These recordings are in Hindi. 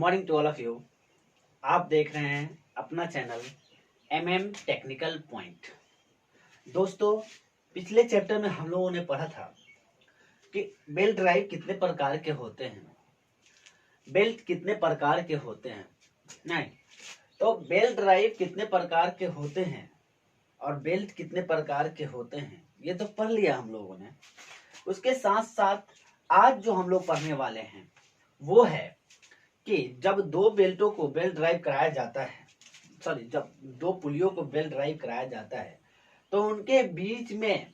Morning to all of you. आप देख रहे हैं अपना चैनल टेक्निकल पॉइंट। दोस्तों, पिछले चैप्टर में हम लोगों ने पढ़ा था कि बेल्ट ड्राइव कितने प्रकार के होते हैं, बेल्ट कितने प्रकार के होते हैं। नहीं तो बेल्ट ड्राइव कितने प्रकार के होते हैं और बेल्ट कितने प्रकार के होते हैं ये तो पढ़ लिया हम लोगों ने। उसके साथ साथ आज जो हम लोग पढ़ने वाले हैं वो है कि जब दो बेल्टों को बेल्ट ड्राइव कराया जाता है, जब दो पुलियों को बेल्ट ड्राइव कराया जाता है तो उनके बीच में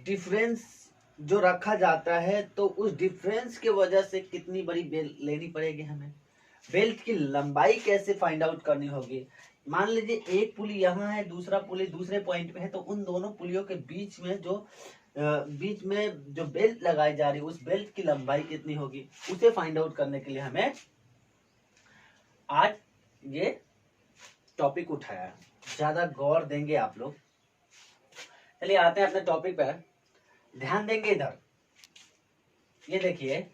डिफरेंस जो रखा जाता है, तो उस डिफरेंस की वजह से कितनी बड़ी बेल्ट लेनी पड़ेगी हमें, बेल्ट की लंबाई कैसे फाइंड आउट करनी होगी। मान लीजिए एक पुली यहाँ है, दूसरा पुली दूसरे पॉइंट पे है, तो उन दोनों पुलियों के बीच में जो बेल्ट लगाई जा रही है उस बेल्ट की लंबाई कितनी होगी, उसे फाइंड आउट करने के लिए हमें आज ये टॉपिक उठाया है। ज्यादा गौर देंगे आप लोग। चलिए आते हैं अपने टॉपिक पर, ध्यान देंगे इधर। ये देखिए,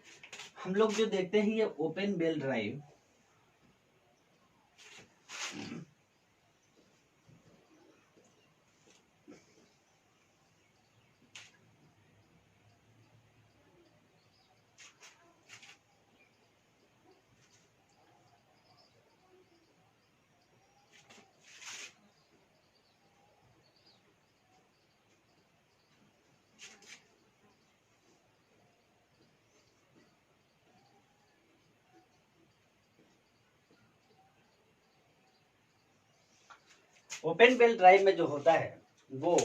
हम लोग जो देखते हैं ये open belt drive, open belt drive में जो होता है वो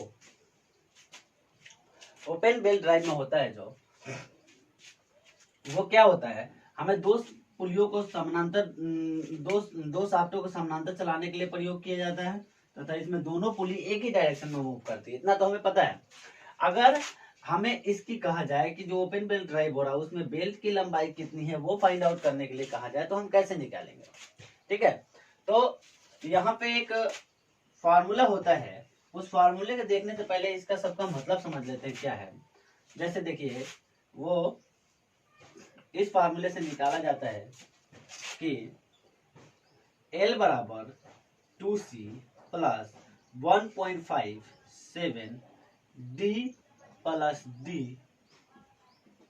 ओपन बेल्ट ड्राइव में होता है जो वो क्या होता है, हमें दो पुलियों को समानांतर दो शाफ्टों को समानांतर चलाने के लिए प्रयोग किया जाता है तथा इसमें दोनों पुली एक ही डायरेक्शन में मूव करती है, इतना तो हमें पता है। अगर हमें इसकी कहा जाए कि जो ओपन बेल्ट ड्राइव हो रहा है उसमें बेल्ट की लंबाई कितनी है वो फाइंड आउट करने के लिए कहा जाए तो हम कैसे निकालेंगे। ठीक है, तो यहाँ पे एक फार्मूला होता है, उस फार्मूले के देखने से पहले इसका सबका मतलब समझ लेते हैं क्या है। जैसे देखिए, वो इस फार्मूले से निकाला जाता है कि L बराबर 2C plus 1.57 D plus D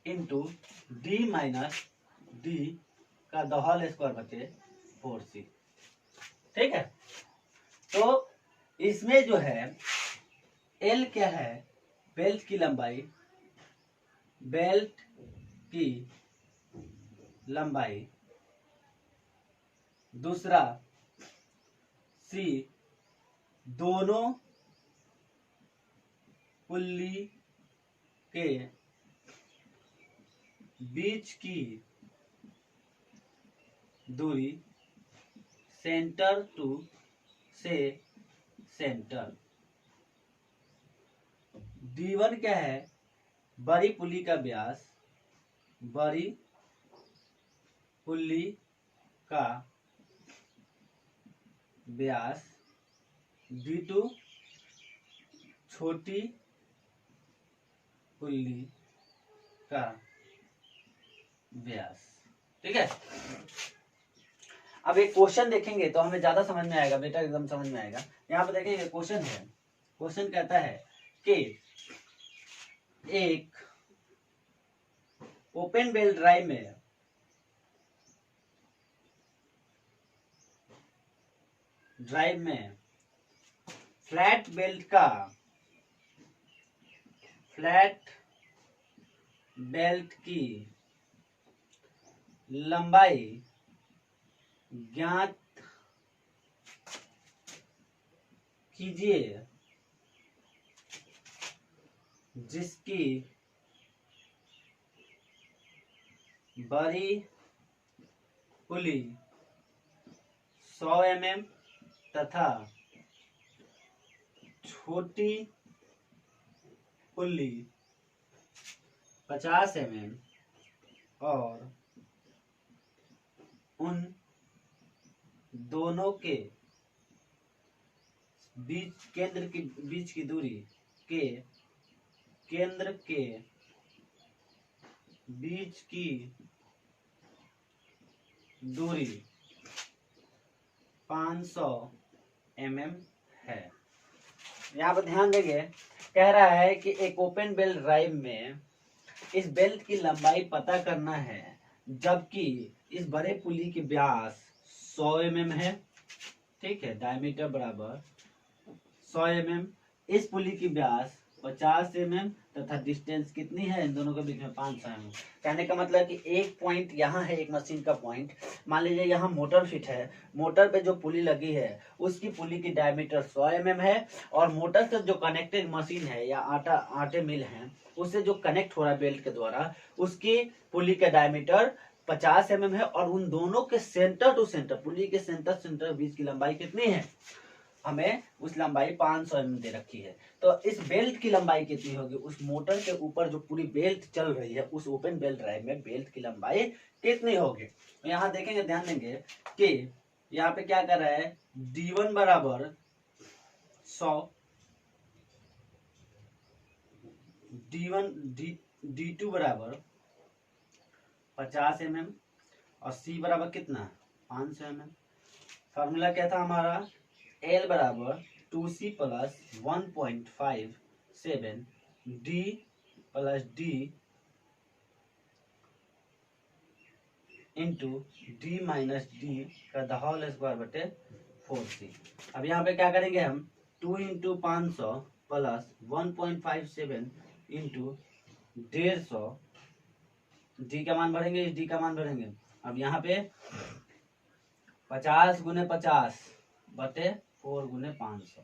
into D minus D का द होल स्क्वायर बचे 4C। ठीक है, तो इसमें जो है L क्या है, बेल्ट की लंबाई, बेल्ट की लंबाई, दूसरा C दोनों पुल्ली के बीच की दूरी सेंटर टू से सेंटर। D1 क्या है, बड़ी पुल्ली का व्यास, बड़ी पुल्ली का व्यास, D2 छोटी पुल्ली का व्यास। ठीक है, अब एक क्वेश्चन देखेंगे तो हमें ज्यादा समझ में आएगा बेटा, एकदम समझ में आएगा। यहाँ पे देखेंगे क्वेश्चन है, क्वेश्चन कहता है कि एक ओपन बेल्ट ड्राइव में फ्लैट बेल्ट की लंबाई ज्ञात कीजिए जिसकी बड़ी पुली 100 mm तथा छोटी पुली 50 mm और उन दोनों के बीच की दूरी के केंद्र के बीच की दूरी 500 mm है। यहाँ पर ध्यान देंगे, कह रहा है कि एक ओपन बेल्ट ड्राइव में इस बेल्ट की लंबाई पता करना है, जबकि इस बड़े पुली की व्यास 100 mm है। ठीक है, डायमीटर बराबर 100 mm, इस पुली की व्यास 50 mm तथा डिस्टेंस कितनी है इन दोनों के बीच में 500 mm। कहने का मतलब कि एक पॉइंट यहाँ है, एक मशीन का पॉइंट, मान लीजिए यहाँ मोटर फिट है, मोटर पे जो पुली लगी है उसकी पुली की डायमीटर 100 mm है, और मोटर से जो कनेक्टेड मशीन है या आटे मिल है उससे जो कनेक्ट हो रहा है बेल्ट के द्वारा, उसकी पुली का डायमीटर 50 mm है, और उन दोनों के सेंटर टू सेंटर, पुली के सेंटर सेंटर बीच की लंबाई कितनी है, हमें उस लंबाई 500 mm दे रखी है। तो इस बेल्ट की लंबाई कितनी होगी, उस मोटर के ऊपर जो पूरी बेल्ट चल रही है उस ओपन बेल्ट ड्राइव में बेल्ट की लंबाई कितनी होगी। तो यहाँ देखेंगे, ध्यान देंगे कि यहाँ पे क्या कर रहा है, D1 बराबर 100, D2 बराबर 50 mm और C बराबर कितना 500 mm। फॉर्मूला क्या था हमारा, L बराबर 2C plus 1.57 D plus D into D minus D का द होल स्क्वायर बटे 4C। अब यहाँ पे क्या करेंगे हम, 2 इंटू 500 प्लस 1.57 इंटू 150, D का मान भरेंगे, इस D का मान भरेंगे। अब यहाँ पे 50 गुने 50 बटे 4 गुने 500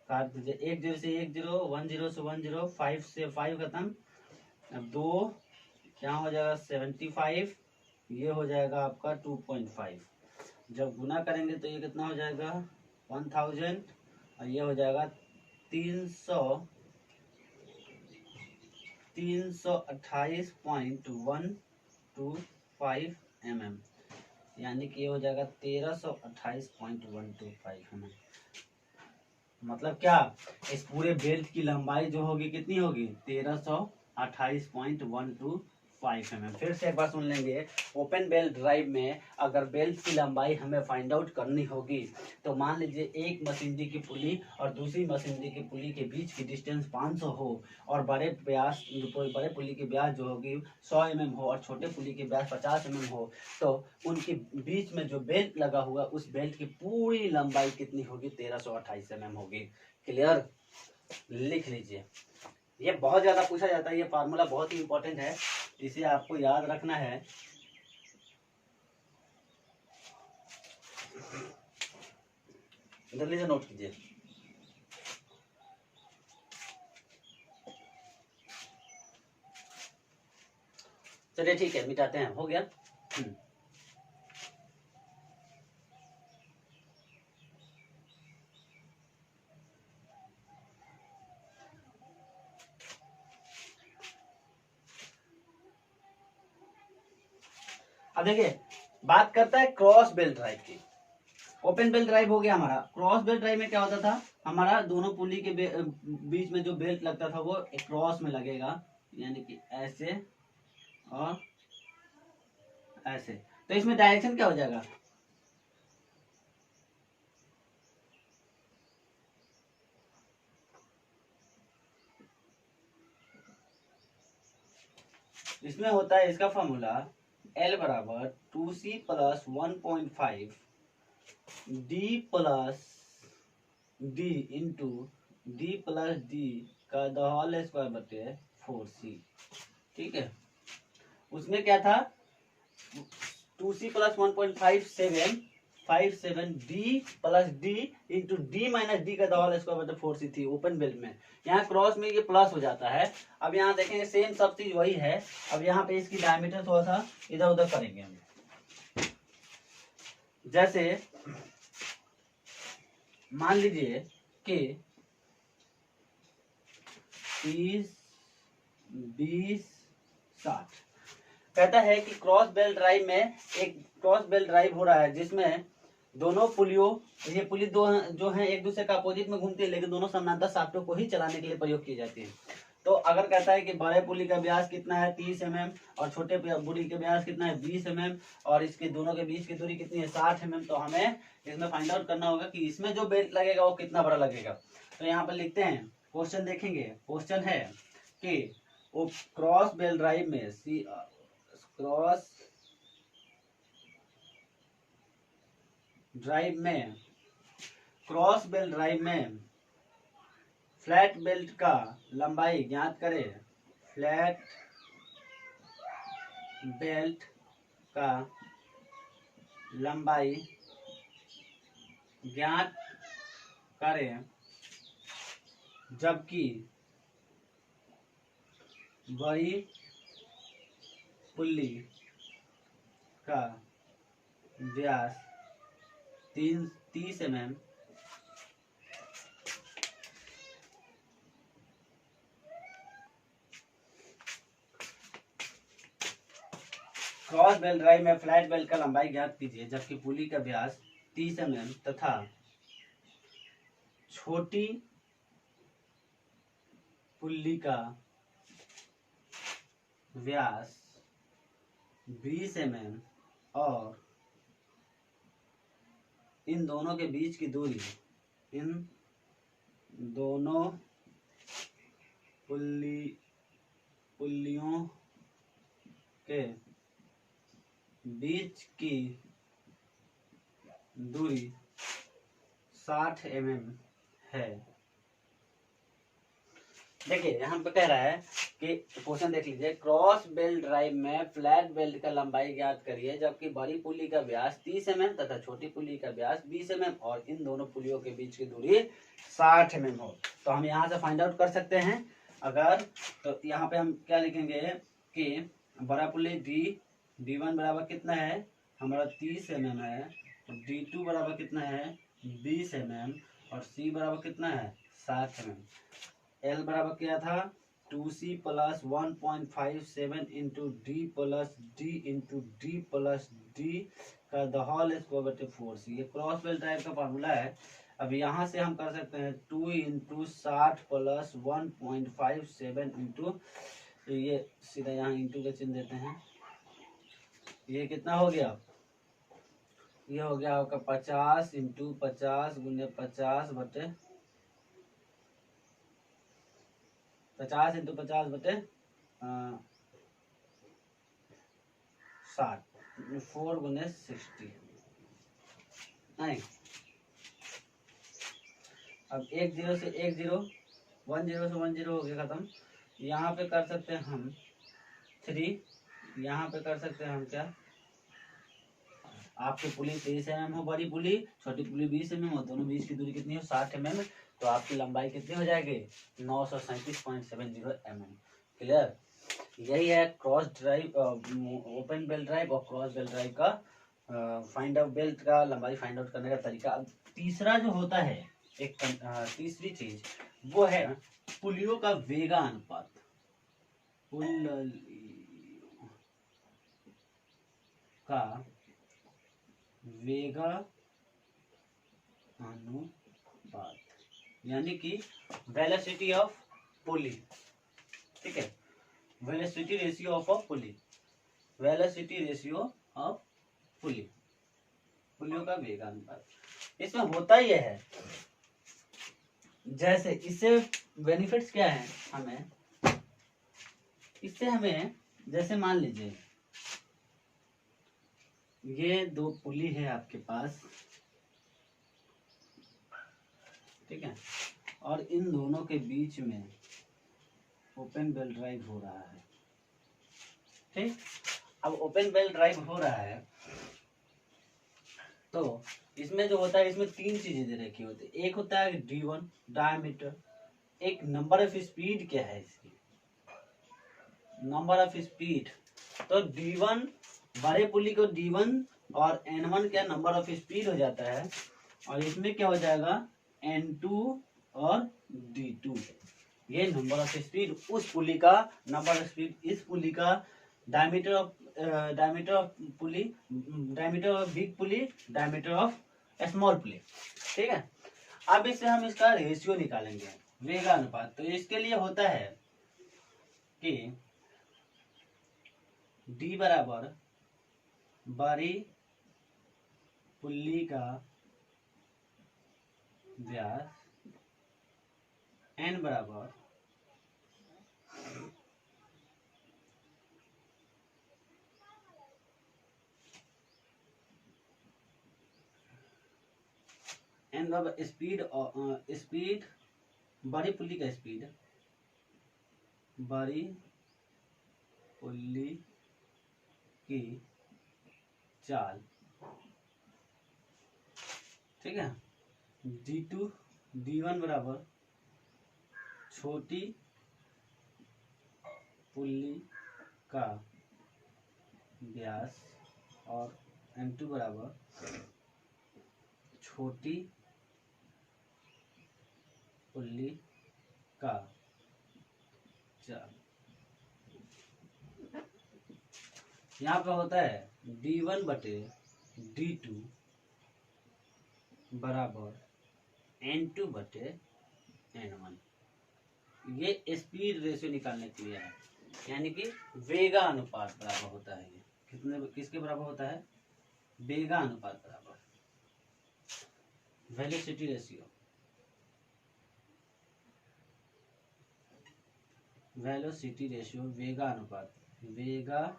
काट दीजिए, 1 0 से 1 0, 1 0 से 1 0, 5 से 5 खत्म। अब 2 क्या हो जाएगा 75, ये हो जाएगा आपका 2.5। जब गुना करेंगे तो ये कितना हो जाएगा 1000, और ये हो जाएगा 328.125 mm, यानी कि ये हो जाएगा 1328.125 mm। मतलब क्या, इस पूरे बेल्ट की लंबाई जो होगी कितनी होगी 1328.125 mm। फिर से एक बार सुन लेंगे, ओपन बेल्ट ड्राइव में अगर बेल्ट की लंबाई हमें फाइंड आउट करनी होगी तो मान लीजिए एक मशीनरी की पुली और दूसरी मशीनरी की पुली के बीच की डिस्टेंस 500 हो, और बड़े पुली की व्यास जो होगी 100 mm हो और छोटे पुली की व्यास 50 mm हो, तो उनके बीच में जो बेल्ट लगा हुआ उस बेल्ट की पूरी लंबाई कितनी होगी 1328 mm होगी। क्लियर, लिख लीजिए। ये बहुत ज्यादा पूछा जाता है, ये फार्मूला बहुत ही इंपॉर्टेंट है, इसे आपको याद रखना है। जल्दी से नोट कीजिए। चलिए ठीक है, मिटाते हैं, हो गया। अब देखिए, बात करता है क्रॉस बेल्ट ड्राइव की। ओपन बेल्ट ड्राइव हो गया हमारा। क्रॉस बेल्ट ड्राइव में क्या होता था, हमारा दोनों पुली के बीच में जो बेल्ट लगता था वो एक क्रॉस में लगेगा, यानी कि ऐसे और ऐसे। तो इसमें डायरेक्शन क्या हो जाएगा, इसमें होता है इसका फॉर्मूला L बराबर 2C plus 1.5 D plus D into D plus D का द होल स्क्वायर बटे 4C। ठीक है, उसमें क्या था 2C plus 1.57 D plus D into D minus D का द होल स्क्वायर बटे 4C थी ओपन बेल्ट में। यहाँ क्रॉस में ये प्लस हो जाता है। अब यहाँ देखेंगे सेम सब चीज वही है। अब यहाँ पे इसकी डायमीटर थोड़ा सा इधर उधर करेंगे हम। जैसे मान लीजिए कि 30, 20, 60 कहता है कि क्रॉस बेल्ट ड्राइव में एक क्रॉस बेल्ट ड्राइव हो रहा है जिसमें दोनों पुलियों, ये पुली दो जो हैं एक दूसरे का अपोजिट में घूमती है, लेकिन दोनों समानांतर शाफ्टों को ही चलाने के लिए प्रयोग की जाती है। तो अगर कहता है कि बड़े पुली का व्यास कितना है 30 mm और छोटे पुली के व्यास कितना है 20 mm और इसके दोनों के बीच की दूरी कितनी है 60 mm, तो हमें इसमें फाइंड आउट करना होगा कि इसमें जो बेल्ट लगेगा वो कितना बड़ा लगेगा। तो यहाँ पर लिखते हैं, क्वेश्चन देखेंगे। क्वेश्चन है कि वो क्रॉस बेल्ट ड्राइव में क्रॉस बेल्ट ड्राइव में फ्लैट बेल्ट का लंबाई ज्ञात करें। फ्लैट बेल्ट का लंबाई ज्ञात करें जबकि बड़ी पुल्ली का व्यास 30 mm क्रॉस बेल्ट ड्राइव में फ्लैट बेल्ट का लंबाई ज्ञात कीजिए जबकि पुली का व्यास 30 mm तथा छोटी पुल्ली का व्यास 20 mm और इन दोनों के बीच की दूरी, इन दोनों पुल्लियों के बीच की दूरी 60 mm है। देखिए यहाँ पे कह रहा है कि क्वेश्चन देख लीजिए, क्रॉस बेल्ट ड्राइव में फ्लैट बेल्ट का लंबाई ज्ञात करिए जबकि बड़ी पुली का व्यास 30 mm तथा छोटी पुली का व्यास 20 mm और इन दोनों पुलियों के बीच की दूरी 60 mm हो। तो हम यहाँ से फाइंड आउट कर सकते हैं अगर, तो यहाँ पे हम क्या लिखेंगे कि बड़ा पुली D1 बराबर कितना है हमारा 30 mm है, D2 बराबर कितना है 20 mm और C बराबर कितना है 60 mm। L बराबर क्या था 2C plus 1.57 into D plus D into D plus D का द होल स्क्वायर बटे 4C। ये क्रॉस बेल्ट ड्राइव का फार्मूला है। अब यहाँ से हम कर सकते हैं 2 इंटू 60 प्लस 1.57 इंटू, ये सीधा यहाँ इंटू का चिन्ह देते हैं, ये कितना हो गया, ये हो गया आपका 50 इंटू 50 गुने 50 बटे 50 इंटू 50 बटे 60, 4 गुने 60। नहीं, अब 1 0 से 1 0, 1 0 से 1 0 हो गया खत्म। यहाँ पे कर सकते हैं हम 3, यहाँ पे कर सकते हैं हम क्या, आपकी पुली 23 mm हो बड़ी पुली, छोटी पुली 20 mm हो, दोनों बीच की दूरी कितनी हो 60 mm, तो आपकी लंबाई कितनी हो जाएगी 937.70 mm। क्लियर। यही है cross drive, open belt drive और क्रॉस बेल्ट ड्राइव का फाइंड आउट, बेल्ट का लंबाई फाइंड आउट करने का तरीका। अब तीसरा जो होता है, एक तीसरी चीज वो है पुलियों का वेगा अनुपात। का वेगा अनुपात यानी कि वेलोसिटी ऑफ पुली, ठीक है, velocity ratio of a pulley, velocity ratio of pulley, पुलियों का वेग अनुपात। इसमें होता ही है, जैसे इससे बेनिफिट्स क्या है हमें, इससे हमें जैसे मान लीजिए ये 2 पुली है आपके पास, ठीक है, और इन दोनों के बीच में ओपन बेल्ट ड्राइव हो रहा है, ठीक। अब ओपन बेल्ट ड्राइव हो रहा है तो इसमें जो होता है, इसमें 3 चीजें दे रखी होती है। एक होता है D1 डायमीटर, एक नंबर ऑफ स्पीड क्या है इसकी, नंबर ऑफ स्पीड, तो D1 बड़े पुली को D1 और N1 क्या नंबर ऑफ स्पीड हो जाता है, और इसमें क्या हो जाएगा N2 और D2, ये नंबर ऑफ स्पीड उस पुली का नंबर ऑफ स्पीड, इस पुली का diameter of pulley, diameter of big pulley, diameter of small pulley, ठीक है। अब इससे हम इसका रेशियो निकालेंगे, वेग अनुपात। तो इसके लिए होता है कि D बराबर बड़ी पुल्ली का व्यास N बराबर स्पीड स्पीड बड़ी पुल्ली का स्पीड बड़ी पुल्ली की चाल, ठीक है। D2 D1 बराबर छोटी पुल्ली का व्यास और M2 बराबर छोटी पुल्ली का चाल। यहाँ पे होता है D1 बटे D2 बराबर N2 बटे N1। ये स्पीड रेशियो निकालने के लिए है, यानी कि वेगा अनुपात बराबर होता है। ये किसके बराबर होता है? वेगा अनुपात बराबर वेलोसिटी रेशियो। वेलोसिटी रेशियो वेगा अनुपात, वेगा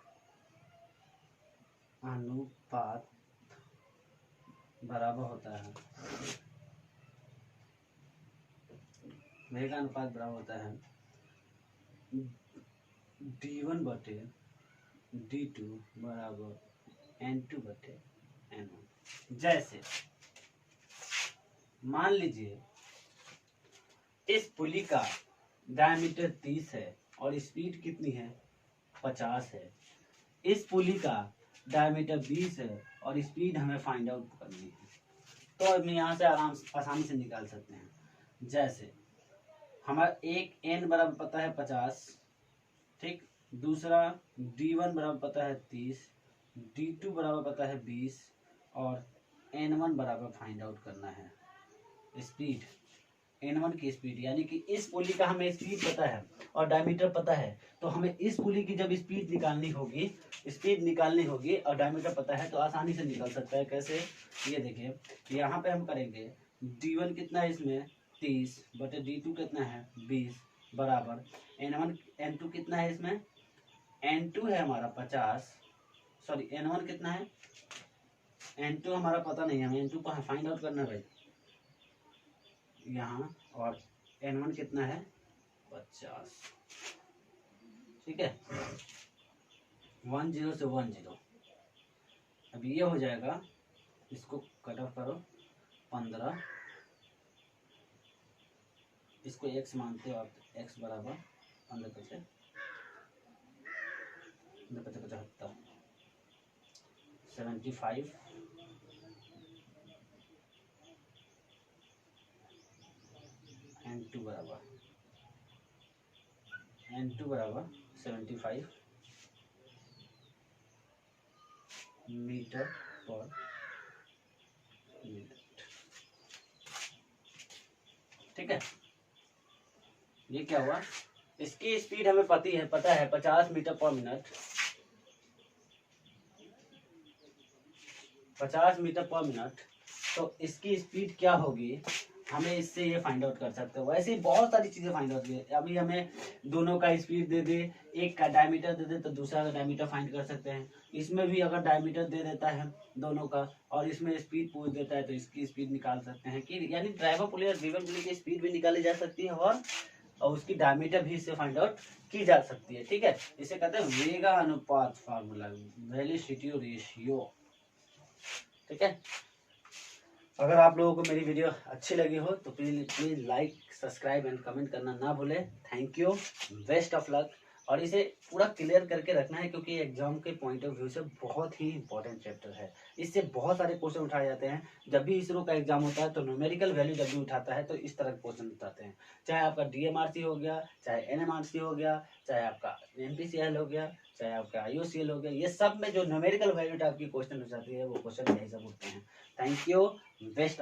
अनुपात बराबर होता है, वेगा अनुपात बराबर होता है D1 बटे D2 बराबर N2 बटे N1। जैसे मान लीजिए इस पुली का डायमीटर 30 है और स्पीड कितनी है? 50 है। इस पुली का डायमीटर 20 है और स्पीड हमें फाइंड आउट करनी है, तो हम यहाँ से आसानी से निकाल सकते हैं। जैसे हमारा एक n बराबर पता है 50, ठीक। दूसरा D1 बराबर पता है 30, D2 बराबर पता है 20 और N1 बराबर फाइंड आउट करना है स्पीड, N1 की स्पीड। यानी कि इस पुली का हमें स्पीड पता है और डायमीटर पता है, तो हमें इस पुली की जब स्पीड निकालनी होगी और डायमीटर पता है, तो आसानी से निकल सकता है। कैसे? ये देखिए, यहाँ पे हम करेंगे D1 कितना है इसमें 30 बटे D2 कितना है 20 बराबर N2 कितना है इसमें, N2 है हमारा 50, सॉरी N1 कितना है, N2 हमारा पता नहीं है, हमें N2 को फाइंड आउट करना है भाई यहाँ, और N1 कितना है 50, ठीक है। 10 से 10, अब ये हो जाएगा, इसको कट ऑफ करो 15, इसको x मानते हो आप, x बराबर 15 75 75 N2 बराबर 75 मीटर पर मिनट, ठीक है। ये क्या हुआ? इसकी स्पीड हमें पता है 50 मीटर पर मिनट, 50 मीटर पर मिनट। तो इसकी स्पीड क्या होगी, हमें इससे ये फाइंड आउट कर सकते हो। वैसे ही बहुत सारी चीजें फाइंड आउट की, अभी हमें दोनों का स्पीड दे दे, एक का डायमीटर दे दे तो दूसरा का डायमीटर फाइंड कर सकते हैं। इसमें भी अगर डायमीटर दे देता है दोनों का और इसमें स्पीड पूछ देता है तो इसकी स्पीड निकाल सकते हैं कि यानी ड्राइवर पुली और ड्रिवन पुली की स्पीड भी निकाली जा सकती है और उसकी डायमीटर भी इससे फाइंड आउट की जा सकती है, ठीक है। इसे कहते हैं वेगा अनुपात फार्मूला, वेलोसिटी रेशियो, ठीक है। अगर आप लोगों को मेरी वीडियो अच्छी लगी हो तो please like, subscribe and comment करना ना भूलें। Thank you, best of luck. और इसे पूरा क्लियर करके रखना है क्योंकि एग्जाम के पॉइंट ऑफ व्यू से बहुत ही इंपॉर्टेंट चैप्टर है। इससे बहुत सारे क्वेश्चन उठाए जाते हैं। जब भी इसरो का एग्जाम होता है तो न्यूमेरिकल वैल्यू जब भी उठाता है तो इस तरह के क्वेश्चन उठाते हैं। चाहे आपका DMRC हो गया, चाहे NMRC हो गया, चाहे आपका NPCL हो गया, चाहे आपका IOCL हो गया, ये सब में जो न्यूमेरिकल वैल्यू टाइप की क्वेश्चन हो जाती है वो क्वेश्चन यही सब उठते हैं। Thank you, best.